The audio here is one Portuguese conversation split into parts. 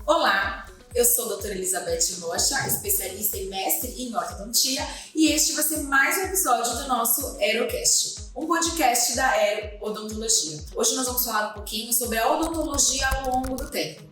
Olá, eu sou a doutora Elizabeth Rocha, especialista e mestre em ortodontia, e este vai ser mais um episódio do nosso Aerocast, um podcast da Aero Odontologia. Hoje nós vamos falar um pouquinho sobre a odontologia ao longo do tempo.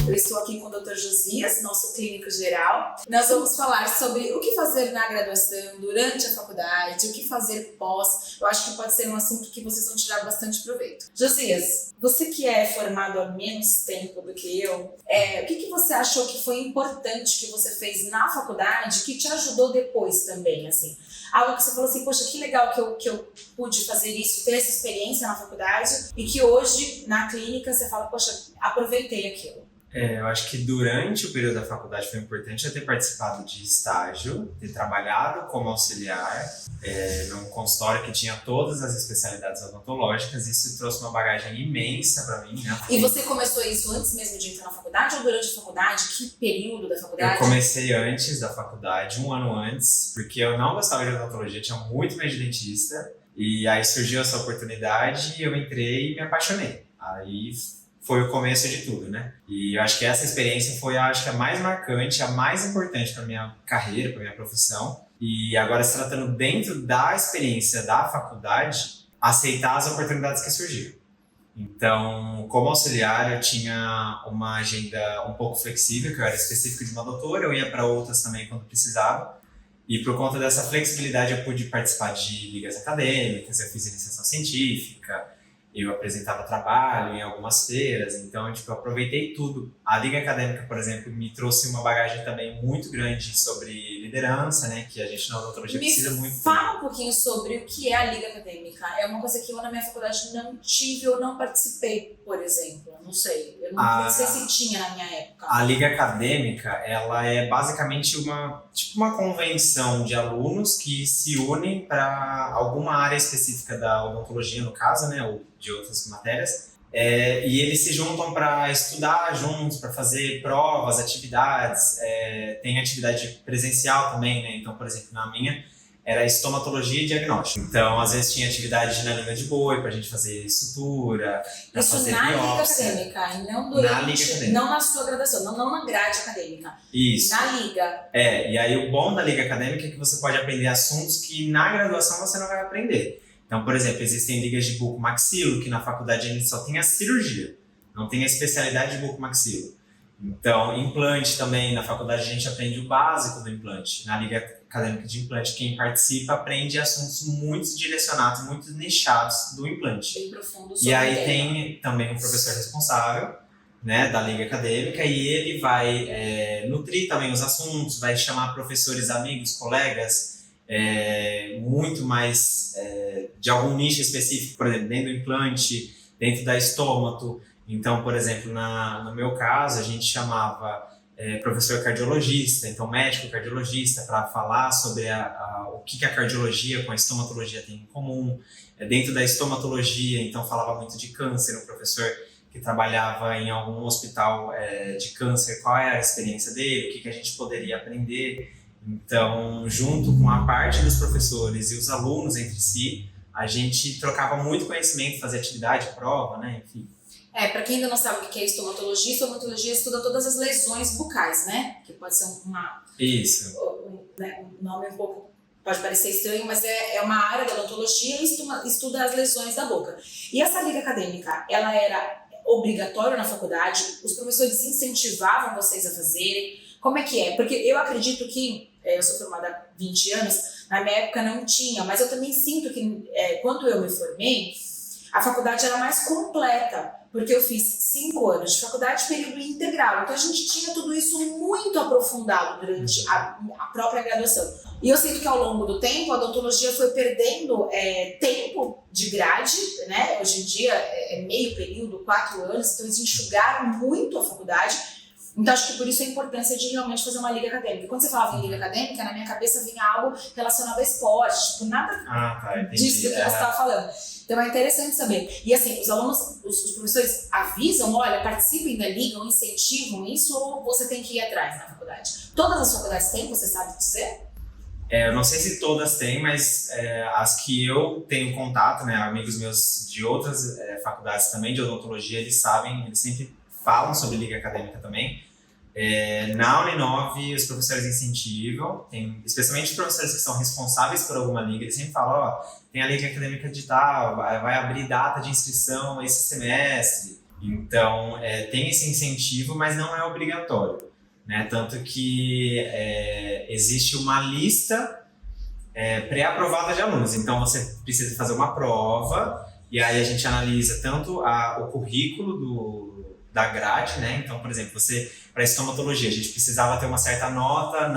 Eu estou aqui com o Dr. Josias, nosso clínico geral. Nós vamos falar sobre o que fazer na graduação, durante a faculdade, o que fazer pós. Eu acho que pode ser um assunto que vocês vão tirar bastante proveito. Josias, você que é formado há menos tempo do que eu, o que você achou que foi importante que você fez na faculdade, que te ajudou depois também, assim? Algo que você falou assim, poxa, que legal que eu pude fazer isso, ter essa experiência na faculdade e que hoje, na clínica, você fala, poxa, aproveitei aquilo. Eu acho que durante o período da faculdade foi importante eu ter participado de estágio, ter trabalhado como auxiliar num consultório que tinha todas as especialidades odontológicas. Isso trouxe uma bagagem imensa para mim, né? E você começou isso antes mesmo de entrar na faculdade ou durante a faculdade? Que período da faculdade? Eu comecei antes da faculdade, um ano antes, porque eu não gostava de odontologia, tinha muito medo de dentista. E aí surgiu essa oportunidade e eu entrei e me apaixonei. Aí foi o começo de tudo, né? E eu acho que essa experiência foi, a mais marcante, a mais importante para minha carreira, para minha profissão. E agora, se tratando dentro da experiência da faculdade, aceitar as oportunidades que surgiram. Então, como auxiliar, eu tinha uma agenda um pouco flexível, que eu era específico de uma doutora, eu ia para outras também quando precisava. E por conta dessa flexibilidade, eu pude participar de ligas acadêmicas, eu fiz iniciação científica, eu apresentava trabalho em algumas feiras, então eu aproveitei tudo. A Liga Acadêmica, por exemplo, me trouxe uma bagagem também muito grande sobre liderança, né, que a gente na odontologia precisa muito. Fala um pouquinho sobre o que é a Liga Acadêmica. É uma coisa que eu na minha faculdade não tive ou não participei, por exemplo. Não sei, eu não sei se tinha na minha época. A Liga Acadêmica, ela é basicamente uma convenção de alunos que se unem para alguma área específica da odontologia, no caso, né, ou de outras matérias, e eles se juntam para estudar juntos, para fazer provas, atividades, tem atividade presencial também, né? Então, por exemplo, na minha era estomatologia e diagnóstico. Então, às vezes tinha atividade na língua de boi para a gente fazer sutura, para fazer biópsia. Isso na Liga Acadêmica, e não durante, na Liga Acadêmica. Não na sua graduação, não na grade acadêmica. Isso. Na Liga. E aí o bom da Liga Acadêmica é que você pode aprender assuntos que na graduação você não vai aprender. Então, por exemplo, existem ligas de bucomaxilo, que na faculdade a gente só tem a cirurgia, não tem a especialidade de bucomaxilo. Então, implante também, na faculdade a gente aprende o básico do implante. Na Liga Acadêmica de Implante, quem participa aprende assuntos muito direcionados, muito nichados do implante. Bem profundo. E aí tem também um professor responsável, né, da Liga Acadêmica, e ele vai nutrir também os assuntos, vai chamar professores, amigos, colegas, muito mais de algum nicho específico, por exemplo, dentro do implante, dentro da estômato. Então, por exemplo, no meu caso, a gente chamava professor cardiologista, então médico cardiologista, para falar sobre o que a cardiologia com a estomatologia tem em comum. Dentro da estomatologia, então, falava muito de câncer, um professor que trabalhava em algum hospital de câncer, qual é a experiência dele, o que a gente poderia aprender. Então, junto com a parte dos professores e os alunos entre si, a gente trocava muito conhecimento, fazia atividade, prova, né, enfim. Para quem ainda não sabe o que é estomatologia estuda todas as lesões bucais, né? Que pode ser Isso. Um nome um pouco, pode parecer estranho, mas é uma área da odontologia e estuda as lesões da boca. E essa liga acadêmica, ela era obrigatória na faculdade? Os professores incentivavam vocês a fazerem? Como é que é? Porque eu acredito que, eu sou formada há 20 anos, na minha época não tinha, mas eu também sinto que quando eu me formei, a faculdade era mais completa, porque eu fiz 5 anos de faculdade, período integral. Então a gente tinha tudo isso muito aprofundado durante a própria graduação. E eu sinto que ao longo do tempo a odontologia foi perdendo tempo de grade, né? Hoje em dia é meio período, 4 anos, então eles enxugaram muito a faculdade. Então, acho que por isso a importância de realmente fazer uma liga acadêmica. Quando você falava em liga acadêmica, na minha cabeça vinha algo relacionado ao esporte, tipo, nada disso que você estava falando. Então, é interessante saber. E assim, os alunos, os professores avisam, olha, participem da liga, ou incentivam isso, ou você tem que ir atrás na faculdade? Todas as faculdades têm, você sabe dizer? Eu não sei se todas têm, mas as que eu tenho contato, né, amigos meus de outras faculdades também de odontologia, eles sabem, eles sempre falam sobre liga acadêmica também. Na Uninove, os professores incentivam, especialmente os professores que são responsáveis por alguma liga, eles sempre falam, ó, tem a liga acadêmica de tal, vai abrir data de inscrição esse semestre. Então, tem esse incentivo, mas não é obrigatório. Né? Tanto que existe uma lista pré-aprovada de alunos. Então, você precisa fazer uma prova e aí a gente analisa tanto o currículo da grade, né? Então, por exemplo, para estomatologia, a gente precisava ter uma certa nota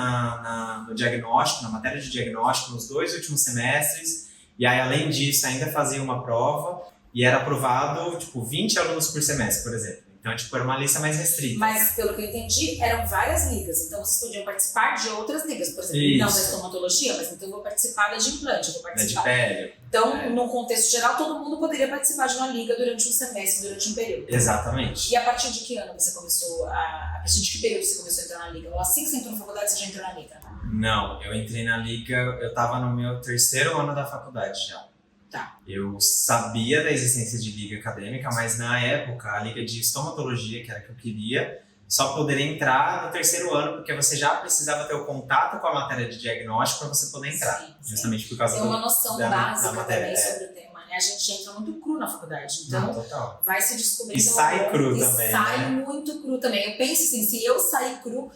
no diagnóstico, na matéria de diagnóstico, nos 2 últimos semestres. E aí, além disso, ainda fazia uma prova e era aprovado, 20 alunos por semestre, por exemplo. Então, era uma lista mais restrita. Mas, pelo que eu entendi, eram várias ligas. Então, vocês podiam participar de outras ligas. Por exemplo, Isso. não da estomatologia, mas então eu vou participar da de implante, eu vou participar. De pele. Então, num contexto geral, todo mundo poderia participar de uma liga durante um semestre, durante um período. Exatamente. E a partir de que ano você começou a partir de que período você começou a entrar na liga? Ou assim que você entrou na faculdade, você já entrou na liga? Não, eu entrei na liga, eu estava no meu 3º ano da faculdade já. Tá. Eu sabia da existência de liga acadêmica, mas na época a liga de estomatologia, que era a que eu queria, só poderia entrar no 3º ano, porque você já precisava ter o contato com a matéria de diagnóstico para você poder entrar. Sim. Justamente por causa tem uma noção da básica matéria, também sobre o tema, né? A gente entra muito cru na faculdade, então total. vai se descobrindo. E sai cru também. Sai muito cru também. Eu penso assim, se eu sair cru,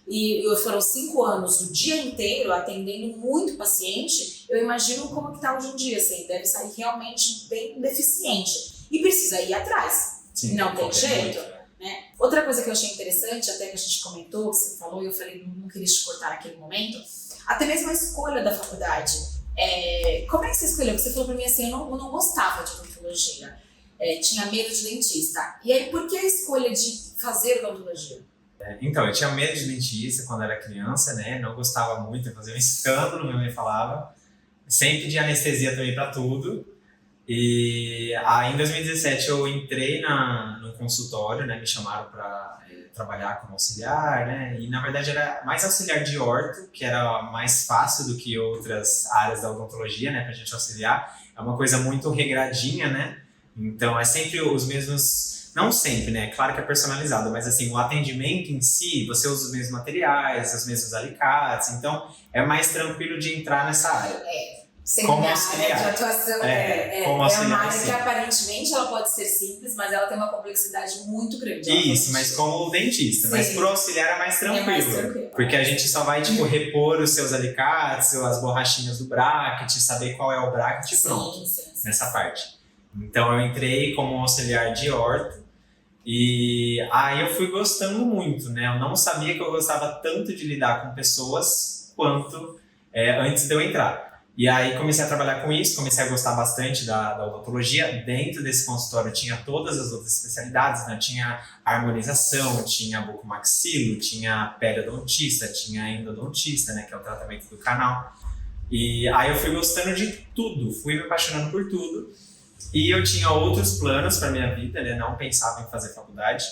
e foram 5 anos o dia inteiro atendendo muito paciente, eu imagino como que tá hoje em dia, assim, deve sair realmente bem deficiente e precisa ir atrás. Sim, não tem jeito, muito. né? Outra coisa que eu achei interessante, até que a gente comentou, que você falou e eu falei, não queria te cortar naquele momento, até mesmo a escolha da faculdade. Como é que você escolheu? Porque você falou pra mim assim, eu não gostava de odontologia, tinha medo de dentista. E aí, por que a escolha de fazer odontologia? Então, eu tinha medo de dentista quando era criança, né? Não gostava muito, eu fazia um escândalo, minha mãe falava. Sempre pedi anestesia também para tudo. E aí, em 2017, eu entrei no consultório, né? Me chamaram para trabalhar como auxiliar, né? E, na verdade, era mais auxiliar de orto, que era mais fácil do que outras áreas da odontologia, né? Pra gente auxiliar. É uma coisa muito regradinha, né? Então, é sempre os mesmos... Não sempre, né? Claro que é personalizado, mas assim, o atendimento em si, você usa os mesmos materiais, os mesmos alicates, então é mais tranquilo de entrar nessa área. Como auxiliar. A área de atuação como auxiliar, uma área sim. que aparentemente ela pode ser simples, mas ela tem uma complexidade muito grande. Isso, mas como dentista. Sim. Mas pro auxiliar é mais tranquilo. É mais tranquilo. Porque a gente só vai, repor os seus alicates, as borrachinhas do bracket, saber qual é o bracket e pronto. Sim. Nessa parte. Então eu entrei como auxiliar de orto. E aí eu fui gostando muito, né? Eu não sabia que eu gostava tanto de lidar com pessoas quanto antes de eu entrar. E aí comecei a trabalhar com isso, comecei a gostar bastante da odontologia. Dentro desse consultório tinha todas as outras especialidades, né? Tinha harmonização, tinha bucomaxilo, tinha periodontista, tinha endodontista, né? Que é o tratamento do canal. E aí eu fui gostando de tudo, fui me apaixonando por tudo. E eu tinha outros planos para minha vida, né? Não pensava em fazer faculdade.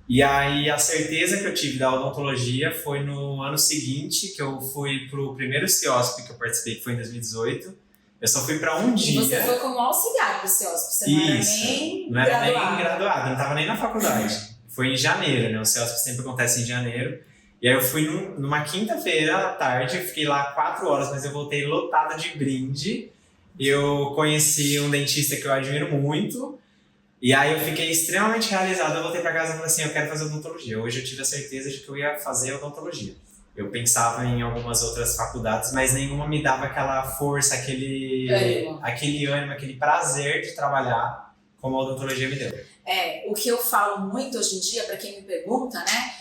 E aí a certeza que eu tive da odontologia foi no ano seguinte, que eu fui pro primeiro CIOSP que eu participei, que foi em 2018. Eu só fui para um dia. E você foi como auxiliar pro CIOSP, você não era nem graduado, não estava nem na faculdade. Foi em janeiro, né? O CIOSP sempre acontece em janeiro. E aí eu fui numa quinta-feira à tarde, eu fiquei lá 4 horas, mas eu voltei lotada de brinde. Eu conheci um dentista que eu admiro muito, e aí eu fiquei extremamente realizado. Eu voltei para casa e falei assim, eu quero fazer odontologia. Hoje eu tive a certeza de que eu ia fazer odontologia. Eu pensava em algumas outras faculdades, mas nenhuma me dava aquela força, aquele ânimo, aquele prazer de trabalhar como a odontologia me deu. O que eu falo muito hoje em dia, para quem me pergunta, né?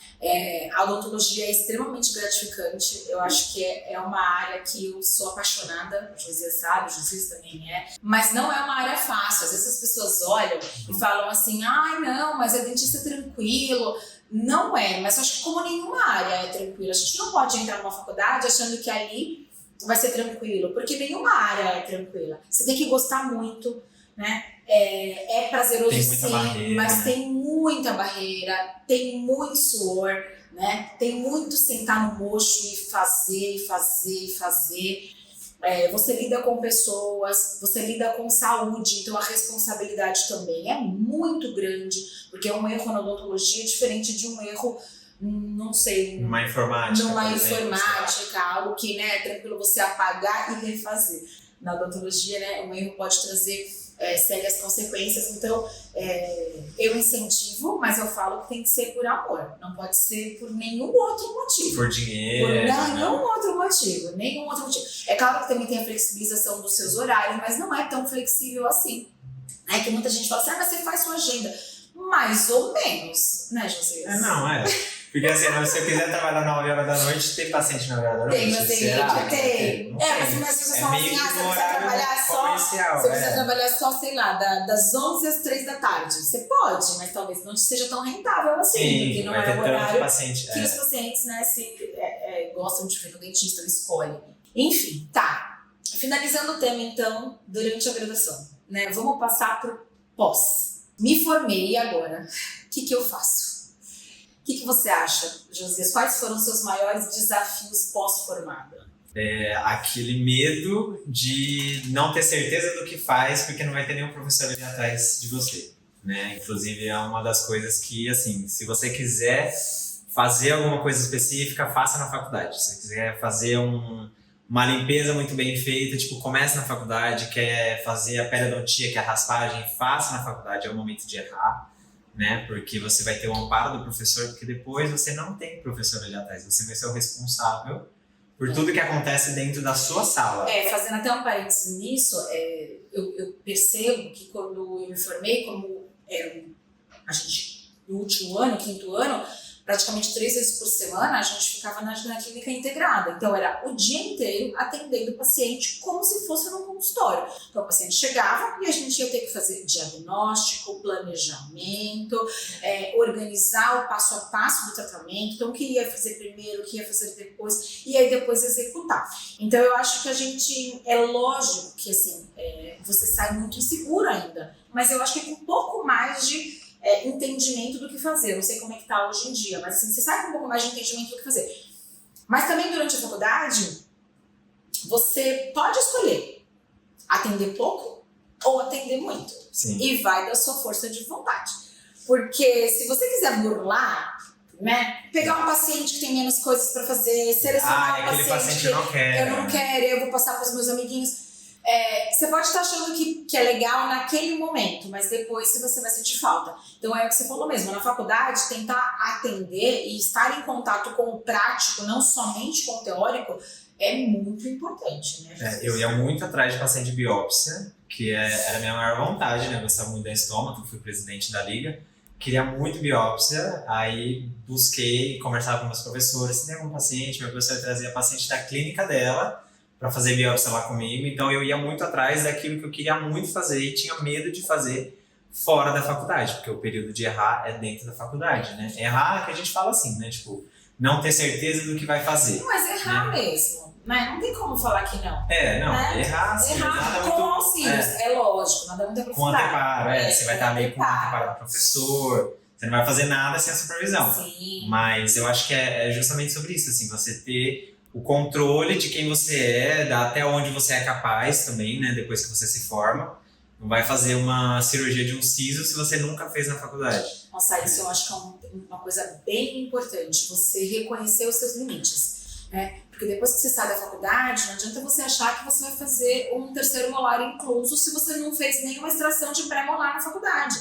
A odontologia é extremamente gratificante. Eu acho que é uma área que eu sou apaixonada. O Josias sabe, o Josias também mas não é uma área fácil. Às vezes as pessoas olham e falam assim, ai não, mas é dentista tranquilo. Não é, mas eu acho que como nenhuma área é tranquila, a gente não pode entrar numa faculdade achando que ali vai ser tranquilo, porque nenhuma área é tranquila. Você tem que gostar muito, né? É prazeroso sim, barreira, mas tem muita barreira, tem muito suor, né? Tem muito sentar no mocho e fazer, e fazer, e fazer. Você lida com pessoas, você lida com saúde, então a responsabilidade também é muito grande, porque um erro na odontologia é diferente de um erro, não sei, Numa informática, numa por exemplo, informática, algo que, né, é tranquilo você apagar e refazer. Na odontologia, né, um erro pode trazer sérias consequências, então eu incentivo, mas eu falo que tem que ser por amor, não pode ser por nenhum outro motivo. Por dinheiro. Por nenhum outro motivo, nenhum outro motivo. É claro que também tem a flexibilização dos seus horários, mas não é tão flexível assim. Que muita gente fala assim, mas você faz sua agenda. Mais ou menos, né, José? Não, Porque assim, se eu quiser trabalhar 9 horas da noite, tem paciente 9 horas da noite? Tem paciente, tem. Mas você fala assim, você precisa trabalhar só. Você precisa trabalhar só, sei lá, das 11 às 3 da tarde. Você pode, mas talvez não seja tão rentável assim, sim, porque não é o horário que os pacientes, né, gostam de ver no dentista, escolhem. Enfim, tá. Finalizando o tema, então, durante a graduação, né? Vamos passar pro pós. Me formei e agora? O que eu faço? O que você acha, Josias? Quais foram os seus maiores desafios pós-formada? Aquele medo de não ter certeza do que faz, porque não vai ter nenhum professor ali atrás de você, né? Inclusive, é uma das coisas que, assim, se você quiser fazer alguma coisa específica, faça na faculdade. Se você quiser fazer uma limpeza muito bem feita, tipo, comece na faculdade, quer fazer a periodontia, que é a raspagem, faça na faculdade, é o momento de errar. Né? Porque você vai ter o amparo do professor, porque depois você não tem professor ali atrás, você vai ser o responsável por tudo que acontece dentro da sua sala. Fazendo até um parênteses nisso, eu percebo que quando eu me formei, como a gente, no último ano, quinto ano, praticamente 3 vezes por semana, a gente ficava na clínica integrada. Então, era o dia inteiro atendendo o paciente como se fosse num consultório. Então, o paciente chegava e a gente ia ter que fazer diagnóstico, planejamento, organizar o passo a passo do tratamento. Então, o que ia fazer primeiro, o que ia fazer depois, e aí depois executar. Então, eu acho que a gente, é lógico que, assim, você sai muito inseguro ainda, mas eu acho que com um pouco mais de entendimento do que fazer. Eu não sei como é que tá hoje em dia, mas assim, você sai com um pouco mais de entendimento do que fazer. Mas também durante a faculdade, você pode escolher atender pouco ou atender muito. Sim. E vai da sua força de vontade. Porque se você quiser burlar, né, pegar um paciente que tem menos coisas para fazer, selecionar um aquele paciente que não quer. Eu não quero, eu vou passar para os meus amiguinhos. Você pode estar achando que é legal naquele momento, mas depois você vai sentir falta. Então é o que você falou mesmo, na faculdade tentar atender e estar em contato com o prático, não somente com o teórico, é muito importante, né? Eu ia muito atrás de paciente de biópsia, que era a minha maior vontade, né? Eu gostava muito da estômago, fui presidente da liga, queria muito biópsia, aí busquei, conversava com meus professores, se tem algum paciente, meu professor trazia paciente da clínica dela, para fazer biópsia lá comigo, então eu ia muito atrás daquilo que eu queria muito fazer e tinha medo de fazer fora da faculdade, porque o período de errar é dentro da faculdade, né? Errar é que a gente fala assim, né? Tipo, não ter certeza do que vai fazer. Mas errar mesmo, né? Não tem como falar que não. Né? Errar, sim, errar com muito, auxílios, lógico, nada muito aprofundado. Com anteparo, você vai estar meio com anteparo do professor, você não vai fazer nada sem a supervisão. Sim. Mas eu acho que é justamente sobre isso, assim, você ter o controle de quem você é, até onde você é capaz também, né? Depois que você se forma. Não vai fazer uma cirurgia de um siso se você nunca fez na faculdade. Nossa, isso eu acho que é uma coisa bem importante, você reconhecer os seus limites, né? Porque depois que você sai da faculdade, não adianta você achar que você vai fazer um terceiro molar incluso se você não fez nenhuma extração de pré-molar na faculdade.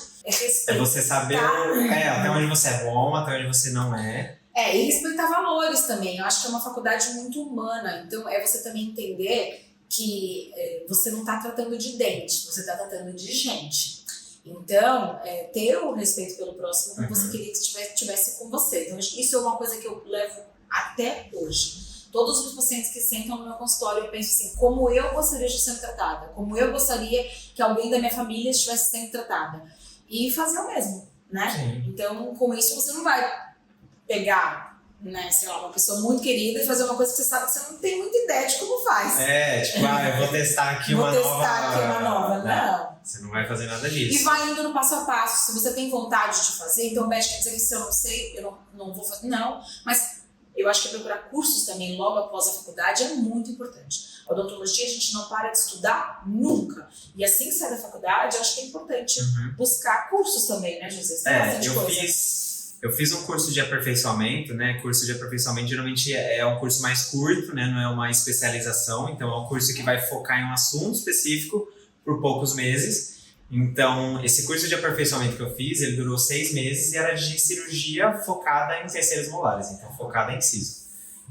É você saber até onde você é bom, até onde você não é. E respeitar valores também. Eu acho que é uma faculdade muito humana. Então, você também entender que você não está tratando de dente, você está tratando de gente. Então, ter o respeito pelo próximo como você queria que tivesse com você. Então, isso é uma coisa que eu levo até hoje. Todos os pacientes que sentam no meu consultório, eu penso assim, como eu gostaria de ser tratada, como eu gostaria que alguém da minha família estivesse sendo tratada. E fazer o mesmo, né? Sim. Então, com isso, você não vai pegar né, sei lá, uma pessoa muito querida e fazer uma coisa que você sabe que você não tem muita ideia de como faz. Tipo, eu vou testar aqui Vou uma testar nova. aqui uma nova. Não. Você não vai fazer nada E disso. vai indo no passo a passo. Se você tem vontade de fazer, então o médico quer dizer que se eu não sei, eu não vou fazer. Não, mas eu acho que procurar cursos também logo após a faculdade é muito importante. A odontologia a gente não para de estudar nunca. E assim que sai da faculdade, eu acho que é importante buscar cursos também, né, José? Você tem bastante coisa. Eu fiz um curso de aperfeiçoamento, né? Curso de aperfeiçoamento geralmente é um curso mais curto, né? Não é uma especialização, então é um curso que vai focar em um assunto específico por poucos meses. Então, esse curso de aperfeiçoamento que eu fiz, ele durou 6 meses e era de cirurgia focada em terceiros molares, então focada em siso.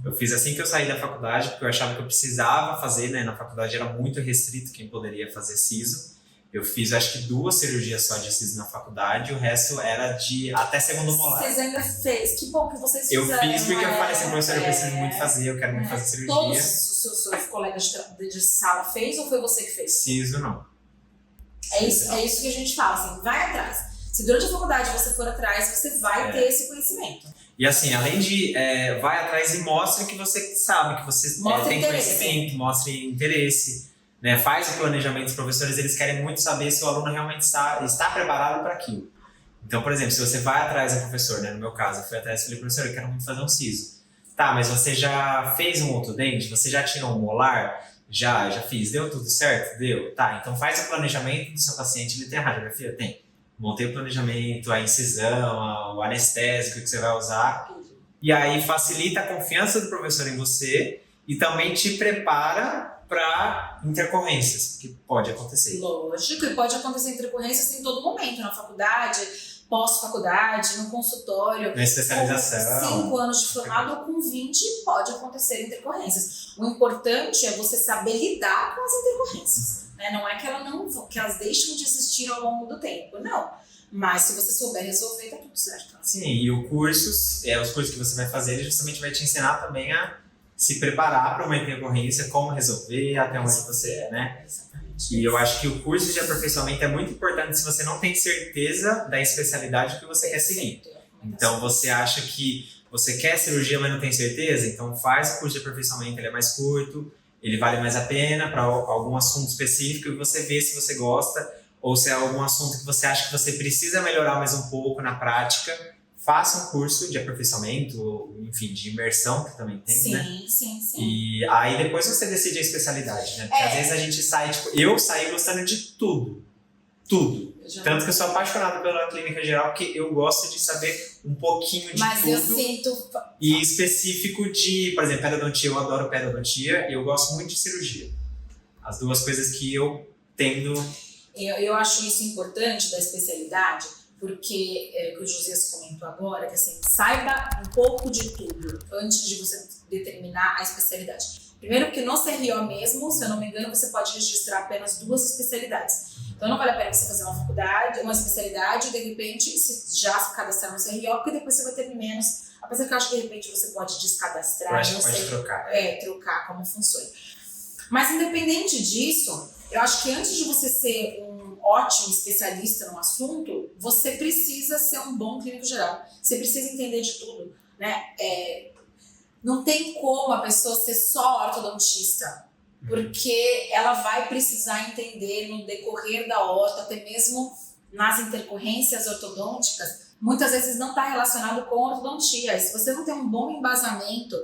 Eu fiz assim que eu saí da faculdade, porque eu achava que eu precisava fazer, né? Na faculdade era muito restrito quem poderia fazer siso. Eu fiz, acho que 2 cirurgias só de siso na faculdade, o resto era de até segundo molar. Vocês ainda fez? Que bom que vocês fizeram. Eu fiz porque eu falei assim, professor, eu preciso muito fazer, eu quero muito fazer cirurgia. Todos os seus colegas de sala fez ou foi você que fez? Siso não. É isso que a gente fala, assim, vai atrás. Se durante a faculdade você for atrás, você vai ter esse conhecimento. E assim, além de vai atrás e mostre que você sabe, que você tem conhecimento, mostre interesse. Né, faz o planejamento. Os professores eles querem muito saber se o aluno realmente está preparado para aquilo. Então, por exemplo, se você vai atrás do professor, né, no meu caso, eu fui atrás e falei, professor, eu quero muito fazer um siso. Tá, mas você já fez um outro dente? Você já tirou um molar? Já fiz. Deu tudo certo? Deu. Tá, então faz o planejamento do seu paciente. Ele tem a radiografia? Tem. Montei o planejamento, a incisão, o anestésico que você vai usar. E aí facilita a confiança do professor em você e também te prepara para intercorrências, que pode acontecer. Lógico, e pode acontecer intercorrências em todo momento, na faculdade, pós-faculdade, no consultório. Na especialização. Com 5 anos de formado ou com 20 pode acontecer intercorrências. O importante é você saber lidar com as intercorrências. Né? Não é que elas deixam de existir ao longo do tempo, não. Mas se você souber resolver, tá tudo certo. Sim, e os cursos que você vai fazer, ele justamente vai te ensinar também a se preparar para uma intercorrência, como resolver, até onde você é, né? Exatamente. E eu acho que o curso de aperfeiçoamento é muito importante se você não tem certeza da especialidade que você quer seguir. Então, você acha que você quer cirurgia, mas não tem certeza? Então, faz o curso de aperfeiçoamento, ele é mais curto, ele vale mais a pena para algum assunto específico e você vê se você gosta ou se é algum assunto que você acha que você precisa melhorar mais um pouco na prática. Faça um curso de aperfeiçoamento, enfim, de imersão, que também tem, né? Sim. E aí depois você decide a especialidade, né? Porque às vezes a gente sai, tipo, eu saí gostando de tudo. Tanto que eu sou apaixonado pela clínica geral, porque eu gosto de saber um pouquinho de tudo. Mas eu sinto... E específico de, por exemplo, pedodontia, eu adoro pedodontia e eu gosto muito de cirurgia. As duas coisas que eu tendo... Eu acho isso importante da especialidade, porque o Josias comentou agora, que assim, saiba um pouco de tudo antes de você determinar a especialidade. Primeiro porque no CRO mesmo, se eu não me engano, você pode registrar apenas 2 especialidades. Então não vale a pena você fazer uma faculdade, uma especialidade e de repente se já se cadastrar no CRO, porque depois você vai ter menos. Apesar que eu acho que de repente você pode descadastrar. Eu acho que pode trocar. Trocar como funciona. Mas independente disso, eu acho que antes de você ser um ótimo especialista no assunto, você precisa ser um bom clínico geral. Você precisa entender de tudo, né? Não tem como a pessoa ser só ortodontista, porque ela vai precisar entender no decorrer da orto, até mesmo nas intercorrências ortodônticas, muitas vezes não está relacionado com ortodontia. E se você não tem um bom embasamento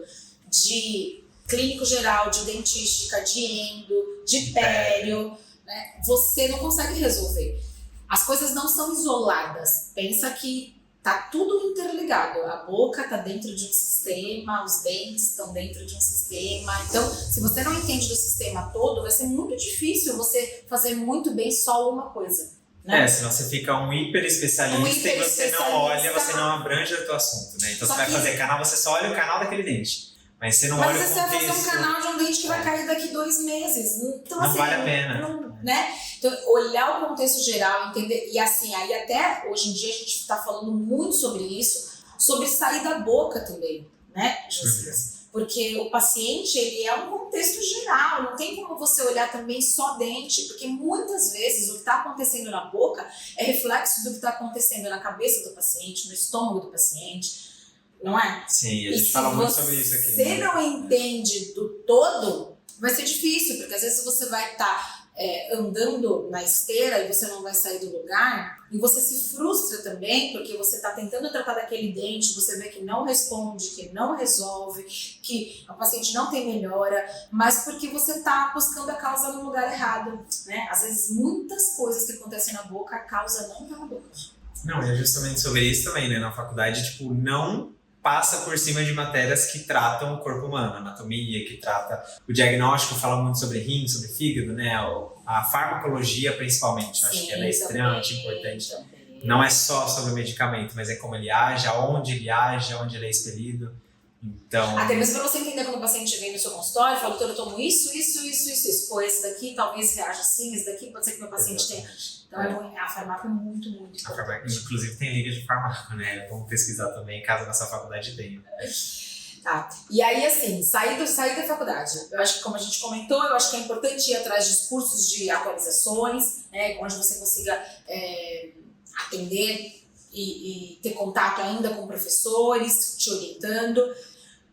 de clínico geral, de dentística, de endo, de pério, né, você não consegue resolver. As coisas não são isoladas. Pensa que tá tudo interligado. A boca tá dentro de um sistema, os dentes estão dentro de um sistema. Então, se você não entende do sistema todo, vai ser muito difícil você fazer muito bem só uma coisa. Né? Senão você fica um hiper especialista e você não olha, você não abrange o teu assunto, né? Então só você vai fazer canal, você só olha o canal daquele dente. Mas você não olha o contexto. Mas você vai fazer um canal de um dente que vai cair daqui 2 meses. Então, não assim, vale a pena. Não, né? Então, olhar o contexto geral, entender. E assim, aí até hoje em dia a gente está falando muito sobre isso, sobre sair da boca também, né, Josias? Porque o paciente, ele é um contexto geral, não tem como você olhar também só dente, porque muitas vezes o que está acontecendo na boca é reflexo do que está acontecendo na cabeça do paciente, no estômago do paciente. não é? Sim, a E gente se fala muito sobre isso aqui. você Né? não entende do todo, vai ser difícil, porque às vezes você vai estar andando na esteira e você não vai sair do lugar, e você se frustra também, porque você está tentando tratar daquele dente, você vê que não responde, que não resolve, que o paciente não tem melhora, mas porque você está buscando a causa no lugar errado, né? Às vezes muitas coisas que acontecem na boca, a causa não está na boca. Não, é justamente sobre isso também, né? Na faculdade, tipo, não passa por cima de matérias que tratam o corpo humano, anatomia, que trata o diagnóstico, fala muito sobre rim, sobre fígado, né? A farmacologia, principalmente, eu acho que ela é extremamente importante. Também. Não é só sobre o medicamento, mas é como ele age, aonde ele age, aonde ele é expelido. Então... Até mesmo para você entender quando o paciente vem no seu consultório e fala, doutor, eu tomo isso. Pô, esse daqui talvez reaja assim, esse daqui pode ser que meu paciente tenha. Então a farmácia é muito, muito importante. Inclusive tem liga de farmácia, né? Vamos pesquisar também, caso a nossa faculdade tenha. Tá. E aí, assim, sair da faculdade. Eu acho que, como a gente comentou, eu acho que é importante ir atrás de cursos de atualizações, né, onde você consiga atender e ter contato ainda com professores te orientando.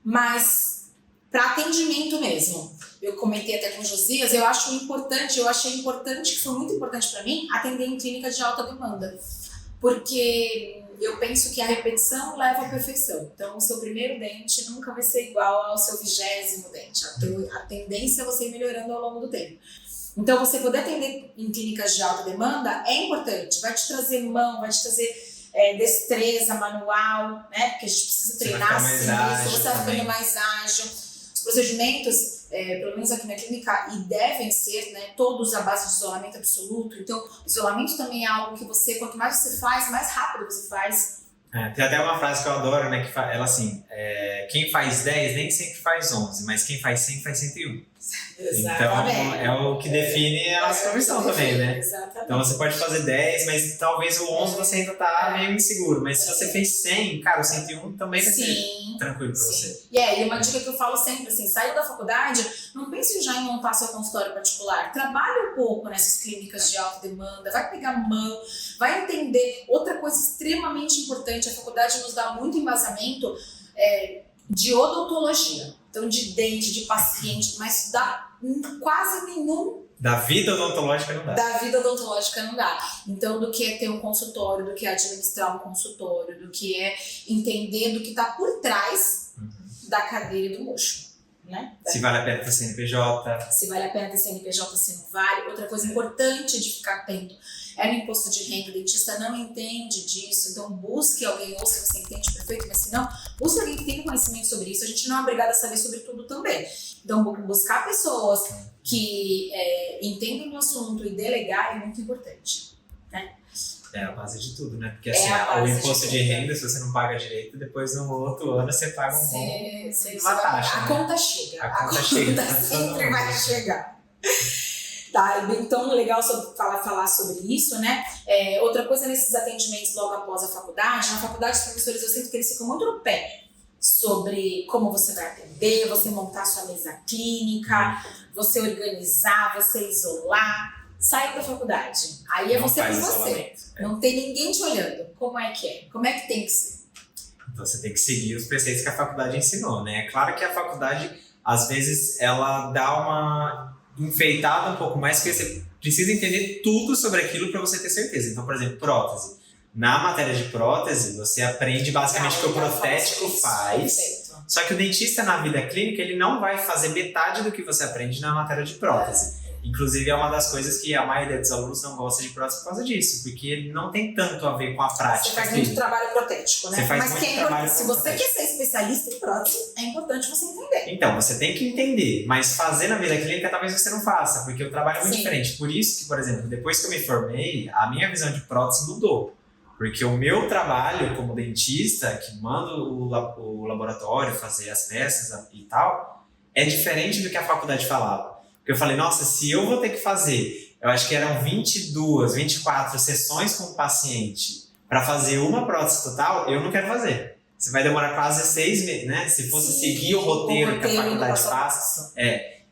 Mas, para atendimento mesmo, eu comentei até com o Josias, eu achei importante, que foi muito importante para mim, atender em clínica de alta demanda. Porque eu penso que a repetição leva à perfeição. Então, o seu primeiro dente nunca vai ser igual ao seu 20º dente. A tendência é você ir melhorando ao longo do tempo. Então, você poder atender em clínicas de alta demanda é importante. Vai te trazer mão, vai te trazer destreza manual, né? Porque a gente precisa treinar assim, você vai ficando mais ágil. Os procedimentos, pelo menos aqui na clínica, e devem ser, né, todos à base de isolamento absoluto. Então, isolamento também é algo que você, quanto mais você faz, mais rápido você faz. Tem até uma frase que eu adoro, né, que ela assim, quem faz 10 nem sempre faz 11, mas quem faz 100 faz 101. Exatamente. Então, é o que define a nossa profissão também, né? Exatamente. Então, você pode fazer 10, mas talvez o 11 você ainda tá meio inseguro. Mas se você fez 100, cara, o 101 também vai ser tranquilo pra você. E uma dica que eu falo sempre, assim, saiu da faculdade, não pense já em montar seu consultório particular. Trabalhe um pouco nessas clínicas de alta demanda, vai pegar mão, vai entender. Outra coisa extremamente importante, a faculdade nos dá muito embasamento de odontologia. Então, de dente, de paciente, mas dá quase nenhum. Da vida odontológica não dá. Da vida odontológica não dá. Então, do que é ter um consultório, do que é administrar um consultório, do que é entender do que está por trás da cadeira e do mocho. Né? Se vale a pena ter CNPJ. Se vale a pena ter CNPJ, se não vale. Outra coisa importante de ficar atento é no imposto de renda. O dentista não entende disso, então busque alguém, ou se você entende, perfeito, mas se não, busque alguém que tenha conhecimento sobre isso. A gente não é obrigado a saber sobre tudo também. Então, buscar pessoas que entendem do assunto e delegar é muito importante. Né? É a base de tudo, né? Porque assim, o imposto de renda, se você não paga direito, depois no outro ano você paga uma taxa. A conta chega. A conta chega. Sempre vai chegar. Tá, então legal falar sobre isso, né? Outra coisa nesses atendimentos logo após a faculdade, na faculdade os professores, eu sinto que eles ficam muito no pé sobre como você vai atender, você montar sua mesa clínica, você organizar, você isolar. Sai da faculdade. Aí é você por você. Não tem ninguém te olhando. Como é que é? Como é que tem que ser? Então você tem que seguir os preceitos que a faculdade ensinou, né? É claro que a faculdade, às vezes, ela dá uma enfeitada um pouco mais, porque você precisa entender tudo sobre aquilo para você ter certeza. Então, por exemplo, prótese. Na matéria de prótese, você aprende basicamente o que o protético faz. Perfeito. Só que o dentista, na vida clínica, ele não vai fazer metade do que você aprende na matéria de prótese. Inclusive, é uma das coisas que a maioria dos alunos não gosta de prótese por causa disso, porque ele não tem tanto a ver com a prática. Você faz muito trabalho protético, né? Você faz Mas muito trabalho se você quer ser especialista em prótese, é importante você entender. Então, você tem que entender, mas fazer na vida clínica talvez você não faça, porque o trabalho é muito diferente. Por isso que, por exemplo, depois que eu me formei, a minha visão de prótese mudou. Porque o meu trabalho como dentista, que manda o laboratório fazer as peças e tal, é diferente do que a faculdade falava. Porque eu falei, nossa, se eu vou ter que fazer, eu acho que eram 22, 24 sessões com o paciente para fazer uma prótese total, eu não quero fazer. Você vai demorar quase 6 meses, né? Se fosse seguir o roteiro que a faculdade passa.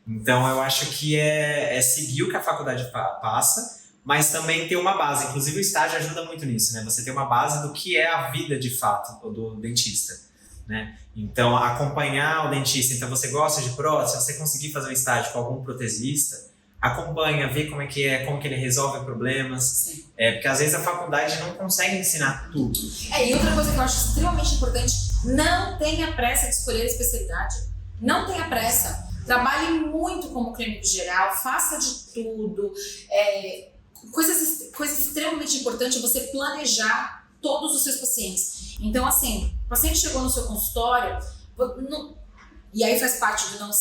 Então, eu acho que é seguir o que a faculdade passa, mas também ter uma base. Inclusive, o estágio ajuda muito nisso, né? Você ter uma base do que é a vida de fato do dentista. né? Então, acompanhar o dentista. Então, você gosta de prótese, se você conseguir fazer um estágio com algum protesista, acompanha, vê como que ele resolve problemas. Porque às vezes a faculdade não consegue ensinar tudo. E outra coisa que eu acho extremamente importante, não tenha pressa de escolher a especialidade. Não tenha pressa. Trabalhe muito como clínico geral, faça de tudo. Coisas extremamente importantes é você planejar todos os seus pacientes. Então, assim, o paciente chegou no seu consultório, e aí faz parte de não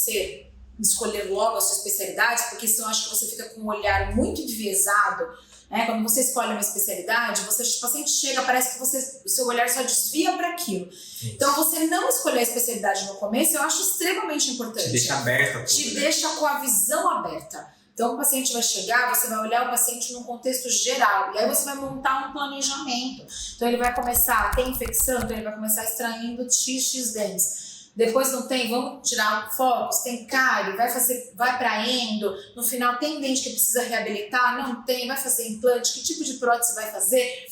escolher logo a sua especialidade, porque senão eu acho que você fica com um olhar muito enviesado, né? Quando você escolhe uma especialidade, o paciente chega, parece que o seu olhar só desvia para aquilo. Então, você não escolher a especialidade no começo, eu acho extremamente importante. Te deixa aberta. Te deixa com a visão aberta. Então, o paciente vai chegar, você vai olhar o paciente num contexto geral, e aí você vai montar um planejamento. Então, ele vai começar, tem infecção, então ele vai começar extraindo x dentes. Depois não tem, vamos tirar o foco, tem cárie, vai para endo, no final tem dente que precisa reabilitar, não tem, vai fazer implante, que tipo de prótese vai fazer?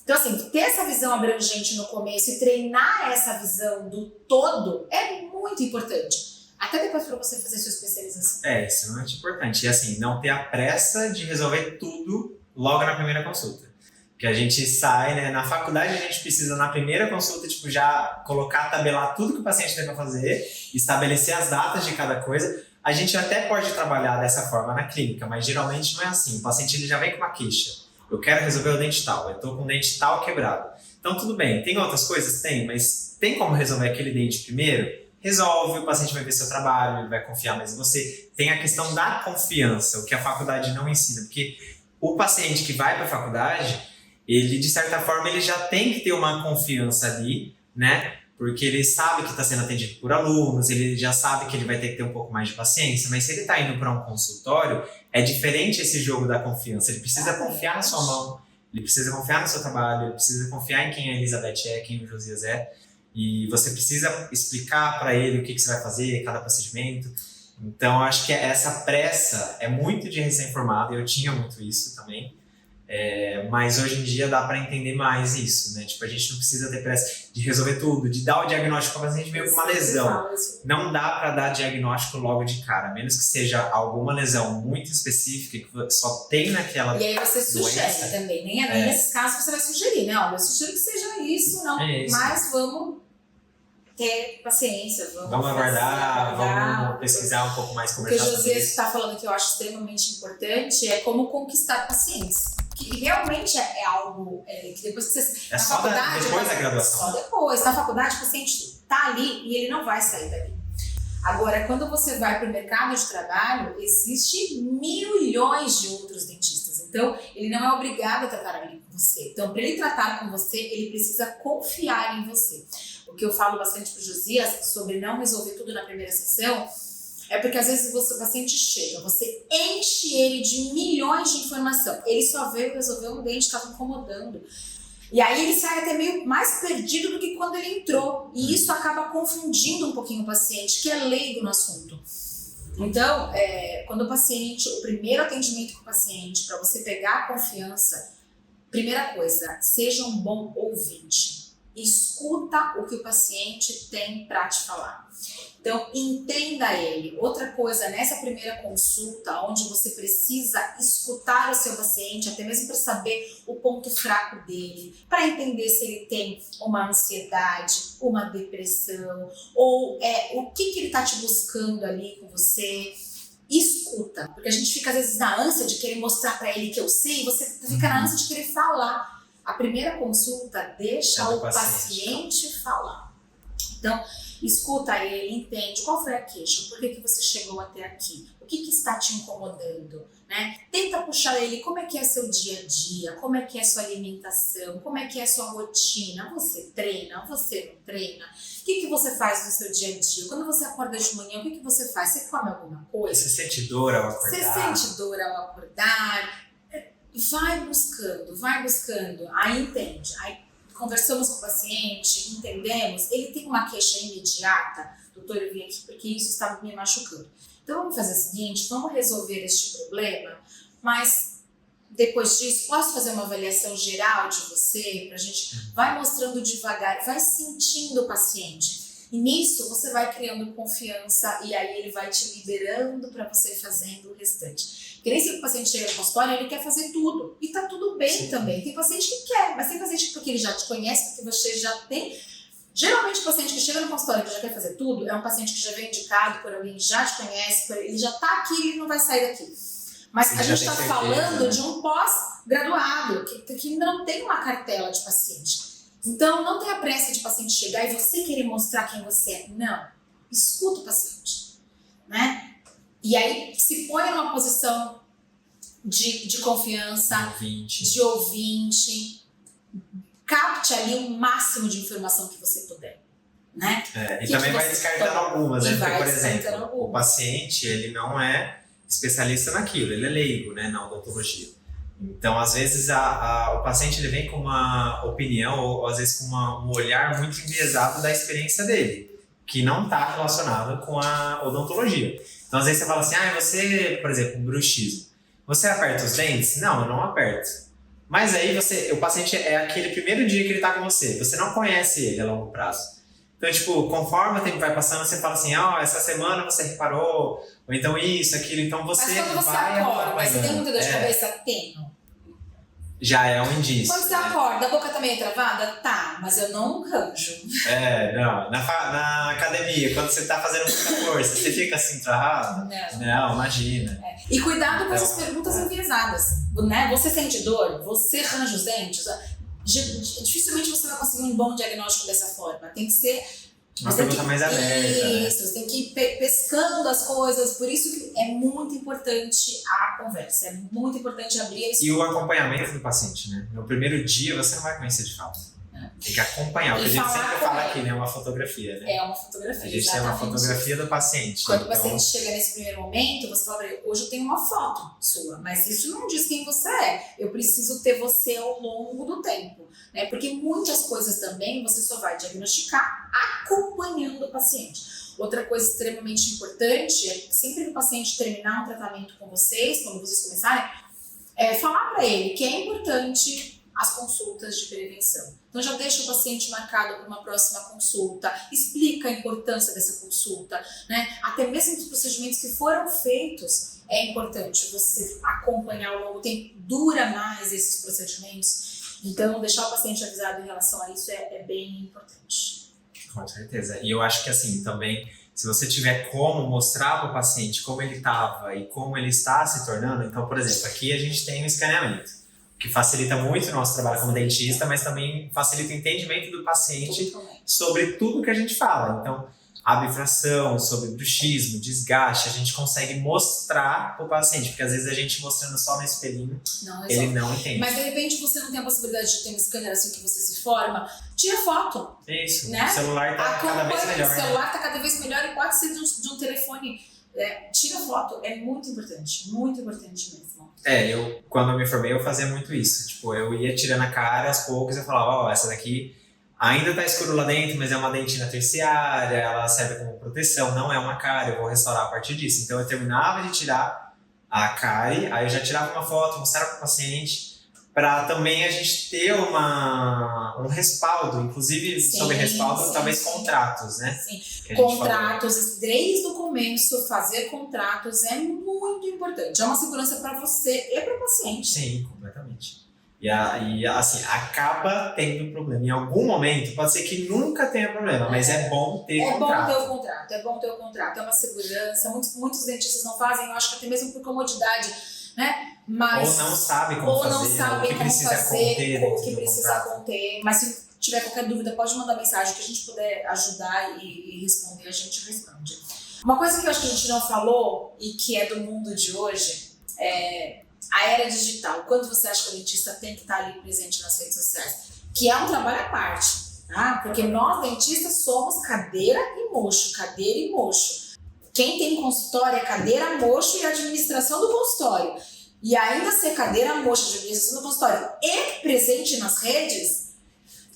Então, assim, ter essa visão abrangente no começo e treinar essa visão do todo é muito importante. Até depois para você fazer sua especialização. É extremamente importante. E assim, não ter a pressa de resolver tudo logo na primeira consulta. Porque a gente sai, né? Na faculdade a gente precisa, na primeira consulta, tipo, já tabelar tudo que o paciente tem para fazer, estabelecer as datas de cada coisa. A gente até pode trabalhar dessa forma na clínica, mas geralmente não é assim. O paciente ele já vem com uma queixa. Eu quero resolver o dente tal, eu tô com o dente tal quebrado. Então tudo bem, tem outras coisas? Tem, mas tem como resolver aquele dente primeiro? Resolve, o paciente vai ver seu trabalho, ele vai confiar mais em você. Tem a questão da confiança, o que a faculdade não ensina, porque o paciente que vai para a faculdade, ele, de certa forma, ele já tem que ter uma confiança ali, né? Porque ele sabe que está sendo atendido por alunos, ele já sabe que ele vai ter que ter um pouco mais de paciência, mas se ele está indo para um consultório, é diferente esse jogo da confiança. Ele precisa confiar na sua mão, ele precisa confiar no seu trabalho, ele precisa confiar em quem a Elizabeth é, quem o Josias é, e você precisa explicar para ele o que você vai fazer, cada procedimento. Então, acho que essa pressa é muito de recém-formado, eu tinha muito isso também. Mas hoje em dia dá para entender mais isso, né? Tipo, a gente não precisa ter pressa de resolver tudo, de dar o diagnóstico para o paciente meio com uma lesão. Não dá para dar diagnóstico logo de cara, a menos que seja alguma lesão muito específica que só tem naquela. E aí você sugere doença. Também, nem nesses casos você vai sugerir, né? Olha, eu sugiro que seja isso, não. Mas vamos ter paciência, vamos aguardar, vamos pesquisar um pouco mais, conversar. O que o Josias está falando que eu acho extremamente importante é como conquistar pacientes. Que realmente é algo que depois que você... É só depois da graduação. Só depois. Na faculdade, o paciente está ali e ele não vai sair dali. Agora, quando você vai para o mercado de trabalho, existe milhões de outros dentistas. Então, ele não é obrigado a tratar ali com você. Então, para ele tratar com você, ele precisa confiar em você. O que eu falo bastante para o Josias sobre não resolver tudo na primeira sessão é porque às vezes o paciente chega, você enche ele de milhões de informação. Ele só veio resolver um dente, estava incomodando. E aí ele sai até meio mais perdido do que quando ele entrou. E isso acaba confundindo um pouquinho o paciente, que é leigo no assunto. Então, quando o primeiro atendimento com o paciente, para você pegar a confiança, primeira coisa, seja um bom ouvinte. Escuta o que o paciente tem para te falar. Então, entenda ele. Outra coisa, nessa primeira consulta, onde você precisa escutar o seu paciente, até mesmo para saber o ponto fraco dele, para entender se ele tem uma ansiedade, uma depressão, ou o que ele está te buscando ali com você. Escuta, porque a gente fica às vezes na ânsia de querer mostrar para ele que eu sei, e você fica na ânsia de querer falar. A primeira consulta deixa o paciente falar. Então, escuta ele, entende qual foi a queixa, por que você chegou até aqui, o que está te incomodando, né? Tenta puxar ele, como é que é seu dia a dia, como é que é sua alimentação, como é que é sua rotina, você treina, você não treina, o que você faz no seu dia a dia, quando você acorda de manhã, o que você faz, você come alguma coisa? Você sente dor ao acordar? Você sente dor ao acordar? Vai buscando, aí entende, aí conversamos com o paciente, entendemos, ele tem uma queixa imediata, doutor, eu vim aqui porque isso está me machucando. Então vamos fazer o seguinte, vamos resolver este problema, mas depois disso, posso fazer uma avaliação geral de você? Pra gente, vai mostrando devagar, vai sentindo o paciente. E nisso você vai criando confiança e aí ele vai te liberando para você ir fazendo o restante. Porque nem sempre o paciente chega no consultório ele quer fazer tudo. E tá tudo bem Sim. também. Tem paciente que quer, mas tem paciente porque ele já te conhece, porque você já tem. Geralmente o paciente que chega no consultório que já quer fazer tudo é um paciente que já vem indicado por alguém que já te conhece, ele já tá aqui e não vai sair daqui. Mas a gente está falando de um pós-graduado que ainda não tem uma cartela de paciente. Então, não tenha pressa de paciente chegar e você querer mostrar quem você é. Não. Escuta o paciente. Né? E aí, se põe numa posição de confiança, de ouvinte. Capte ali o máximo de informação que você puder. Né? E também vai descartando algumas. Né? Porque, por exemplo, o paciente ele não é especialista naquilo, ele é leigo, né, na odontologia. Então, às vezes, o paciente ele vem com uma opinião ou às vezes com um olhar muito enviesado da experiência dele, que não está relacionado com a odontologia. Então, às vezes você fala assim, você, por exemplo, um bruxismo, você aperta os dentes? Não, eu não aperto. Mas aí o paciente é aquele primeiro dia que ele está com você não conhece ele a longo prazo. Então, tipo, conforme o tempo vai passando, você fala assim, essa semana você reparou, ou então isso, aquilo, então você vai... Mas quando você acorda, mas você tem muita dor de cabeça? Tenho. Já é um indício. Quando você acorda, a boca tá meio travada? Tá, mas eu não ranjo. Não. Na academia, quando você tá fazendo muita força, você fica assim travado? Não, imagina. E cuidado com essas perguntas enviesadas, né? Você sente dor? Você ranja os dentes? Dificilmente você vai conseguir um bom diagnóstico dessa forma. Tem que ser... Uma pergunta mais aberta. Isso, você tem que ir pescando as coisas. Por isso que é muito importante a conversa. É muito importante abrir a E o acompanhamento do paciente, né? No primeiro dia você não vai conhecer de fato. Tem que acompanhar. O que a gente sempre fala aqui, né? É uma fotografia, né? É uma fotografia, a gente tem uma fotografia do paciente. Quando o paciente chega nesse primeiro momento, você fala pra ele, hoje eu tenho uma foto sua, mas isso não diz quem você é. Eu preciso ter você ao longo do tempo. Né? Porque muitas coisas também você só vai diagnosticar acompanhando o paciente. Outra coisa extremamente importante é que sempre que o paciente terminar um tratamento com vocês, quando vocês começarem, falar para ele que é importante as consultas de prevenção. Então já deixa o paciente marcado para uma próxima consulta, explica a importância dessa consulta, né? Até mesmo dos procedimentos que foram feitos, é importante você acompanhar ao longo do tempo, dura mais esses procedimentos, então deixar o paciente avisado em relação a isso é bem importante. Com certeza, e eu acho que assim, também, se você tiver como mostrar para o paciente como ele estava e como ele está se tornando, então, por exemplo, aqui a gente tem um escaneamento, que facilita muito o nosso trabalho como dentista, mas também facilita o entendimento do paciente sobre tudo que a gente fala. Então, a bifração, sobre bruxismo, desgaste, a gente consegue mostrar para o paciente, porque às vezes a gente mostrando só no espelhinho, ele não entende. Mas de repente você não tem a possibilidade de ter um scanner assim que você se forma, tira foto. Isso, né? O celular está cada vez melhor. O celular está cada vez melhor e pode ser de um telefone. Tira foto, é muito importante mesmo. Quando eu me formei, eu fazia muito isso. Tipo, eu ia tirando a cara aos poucos e eu falava, essa daqui ainda tá escuro lá dentro, mas é uma dentina terciária, ela serve como proteção, não é uma cárie, eu vou restaurar a partir disso. Então eu terminava de tirar a cárie, aí eu já tirava uma foto, mostrava para o paciente, para também a gente ter um respaldo, inclusive sobre respaldo, talvez contratos, né? Sim, contratos, desde o começo, fazer contratos é muito importante. É uma segurança para você e para o paciente. Sim, completamente. E assim, acaba tendo problema. Em algum momento, pode ser que nunca tenha problema, mas é bom ter contrato. É bom ter o contrato, é uma segurança. Muitos dentistas não fazem, eu acho que até mesmo por comodidade, né? Mas, ou não sabem como fazer, o que precisa conter. Mas se tiver qualquer dúvida, pode mandar mensagem que a gente puder ajudar e responder, a gente responde. Uma coisa que eu acho que a gente não falou e que é do mundo de hoje é a era digital. Quanto você acha que o dentista tem que estar ali presente nas redes sociais? Que é um trabalho à parte, tá? Porque nós dentistas somos cadeira e mocho. Quem tem consultório é cadeira, mocho e administração do consultório. E ainda ser cadeira, mocho de administração do consultório e presente nas redes...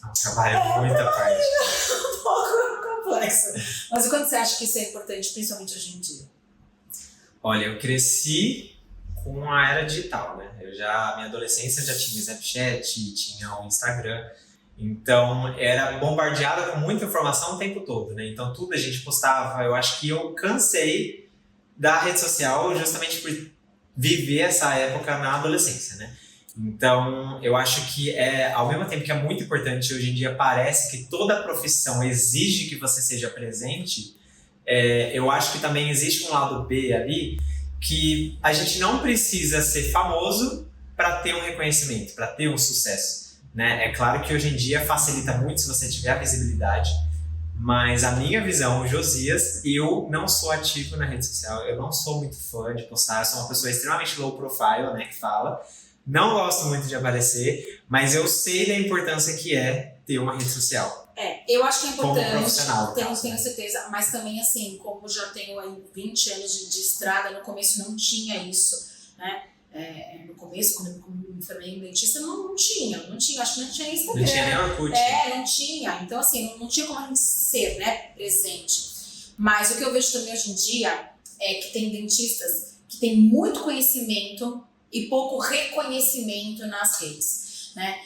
É um trabalho muita parte. Um pouco complexo. Mas o quanto você acha que isso é importante, principalmente hoje em dia? Olha, eu cresci com a era digital, né? Minha adolescência já tinha Snapchat, tinha o Instagram, então era bombardeada com muita informação o tempo todo, né? Então tudo a gente postava. Eu acho que eu cansei da rede social justamente por viver essa época na adolescência, né? Então, eu acho que ao mesmo tempo que é muito importante, hoje em dia parece que toda profissão exige que você seja presente, eu acho que também existe um lado B ali, que a gente não precisa ser famoso para ter um reconhecimento, para ter um sucesso, né? É claro que hoje em dia facilita muito se você tiver a visibilidade, mas a minha visão, o Josias, eu não sou ativo na rede social, eu não sou muito fã de postar, eu sou uma pessoa extremamente low profile, né, que fala. Não gosto muito de aparecer, mas eu sei da importância que é ter uma rede social. Eu acho que é importante, como profissional, tenho certeza, mas também assim, como já tenho aí 20 anos de estrada, no começo não tinha isso, né? No começo, quando eu me formei em dentista, não tinha, acho que não tinha Instagram. Não tinha nem Orkut. Não tinha, então assim, não tinha como a gente ser, né, presente. Mas o que eu vejo também hoje em dia é que tem dentistas que têm muito conhecimento e pouco reconhecimento nas redes, né?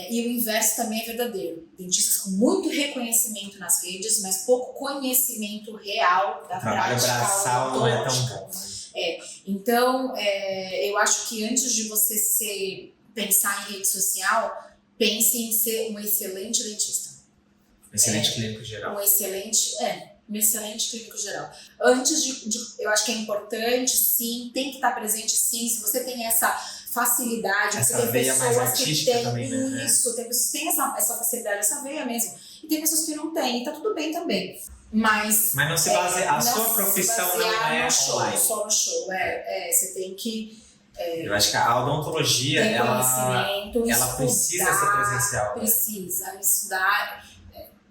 E o inverso também é verdadeiro. Dentistas com muito reconhecimento nas redes, mas pouco conhecimento real da trabalho prática braçal não é tão bom. Então, eu acho que antes de você pensar em rede social, pense em ser um excelente dentista. Excelente clínico geral. Um excelente clínico geral. Antes eu acho que é importante, sim, tem que estar presente, sim. Se você tem essa facilidade, essa tem veia mais pessoas artística que têm também, né? isso, tem pessoas que têm essa facilidade, essa veia mesmo. E tem pessoas que não têm, e tá tudo bem também. Mas não se baseia, a sua profissão não é show, online. Só no show, você tem que... eu acho que a odontologia, ela precisa ser presencial. Precisa estudar,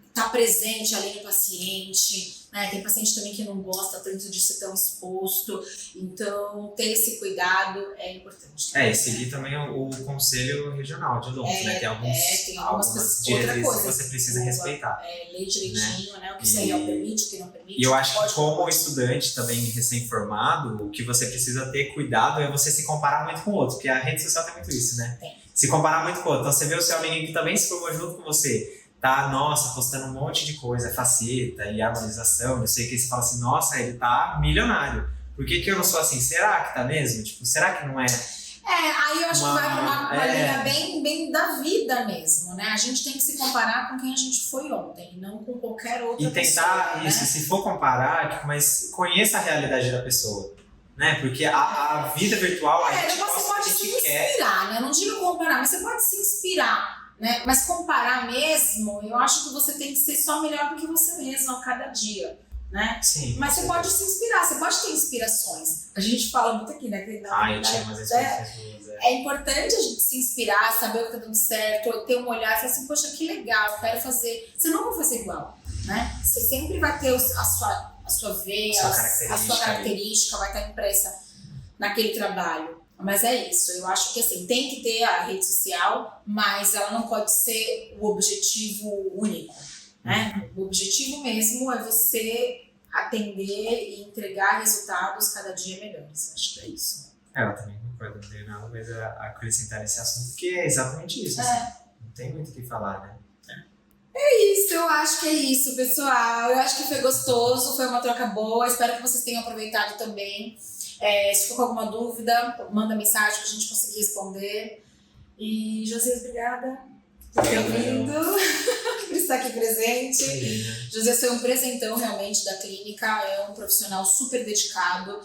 estar presente ali no paciente, né? Tem paciente também que não gosta tanto de ser tão exposto, então ter esse cuidado é importante. E seguir também o conselho regional de odonto, né? Tem algumas diretrizes que você precisa respeitar. Ler direitinho, né? O que você permite, o que não permite. E eu acho que como estudante também recém-formado, o que você precisa ter cuidado é você se comparar muito com o outro, porque a rede social tem muito isso, né? Se comparar muito com o outro. Então você vê o seu amiguinho que também se formou junto com você, tá, nossa, postando um monte de coisa, faceta e harmonização, não sei o que, você fala assim, nossa, ele tá milionário. Por que eu não sou assim? Será que tá mesmo? Tipo, será que não é? Aí eu acho que vai pra uma linha bem da vida mesmo, né? A gente tem que se comparar com quem a gente foi ontem, não com qualquer outra pessoa. E tentar isso, né? Se for comparar, mas conheça a realidade da pessoa. Né? Porque a vida virtual, a gente você pode se inspirar, né? Eu não digo comparar, mas você pode se inspirar. Né? Mas comparar mesmo, eu acho que você tem que ser só melhor do que você mesmo a cada dia, né? Sim. Mas você pode se inspirar, você pode ter inspirações. A gente fala muito aqui, né? Eu tinha umas inspirações. É importante a gente se inspirar, saber o que tá dando certo, ter um olhar e falar assim, poxa, que legal, quero fazer. Você não vai fazer igual, né? Você sempre vai ter a sua veia, a sua característica vai estar impressa naquele trabalho. Mas é isso, eu acho que assim, tem que ter a rede social, mas ela não pode ser o objetivo único, né? O objetivo mesmo é você atender e entregar resultados cada dia melhores, acho que é isso. Eu também concordo, não tenho nada mais a acrescentar nesse assunto, porque é exatamente isso, assim, não tem muito o que falar, né? É isso, eu acho que é isso, pessoal. Eu acho que foi gostoso, foi uma troca boa, espero que vocês tenham aproveitado também. Se for com alguma dúvida, manda mensagem pra gente conseguir responder. E, Josias, obrigada por ter vindo, por estar aqui presente. Josias foi um presentão realmente da clínica, é um profissional super dedicado,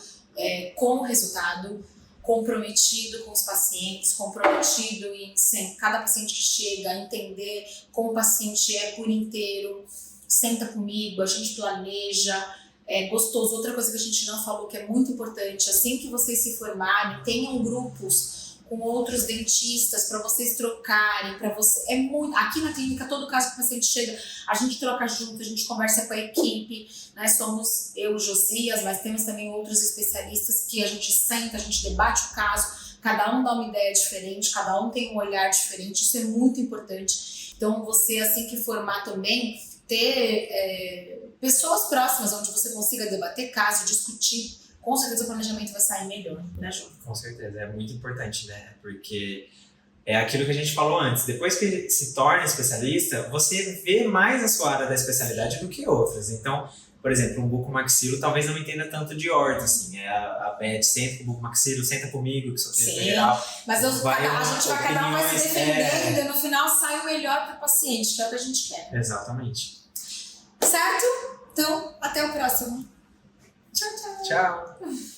com o resultado, comprometido com os pacientes, comprometido em cada paciente que chega, entender como o paciente é por inteiro. Senta comigo, a gente planeja. É gostoso. Outra coisa que a gente não falou que é muito importante, assim que vocês se formarem, tenham grupos com outros dentistas para vocês trocarem, para você. Aqui na clínica, todo caso que o paciente chega, a gente troca junto, a gente conversa com a equipe, né? Somos eu, o Josias, mas temos também outros especialistas que a gente senta, a gente debate o caso, cada um dá uma ideia diferente, cada um tem um olhar diferente, isso é muito importante. Então você, assim que formar também, ter pessoas próximas onde você consiga debater caso, discutir com certeza o planejamento vai sair melhor, né, João? Com certeza, é muito importante, né? Porque é aquilo que a gente falou antes. Depois que ele se torna especialista, você vê mais a sua área da especialidade do que outras. Então, por exemplo, um bucomaxilo talvez não entenda tanto de orto, assim. A Beth senta com o bucomaxilo, senta comigo, que sou clínica geral. Mas a gente vai cada um vai se defendendo e no final sai o melhor para o paciente, que é o que a gente quer. Exatamente. Certo? Então, até o próximo. Tchau, tchau. Tchau.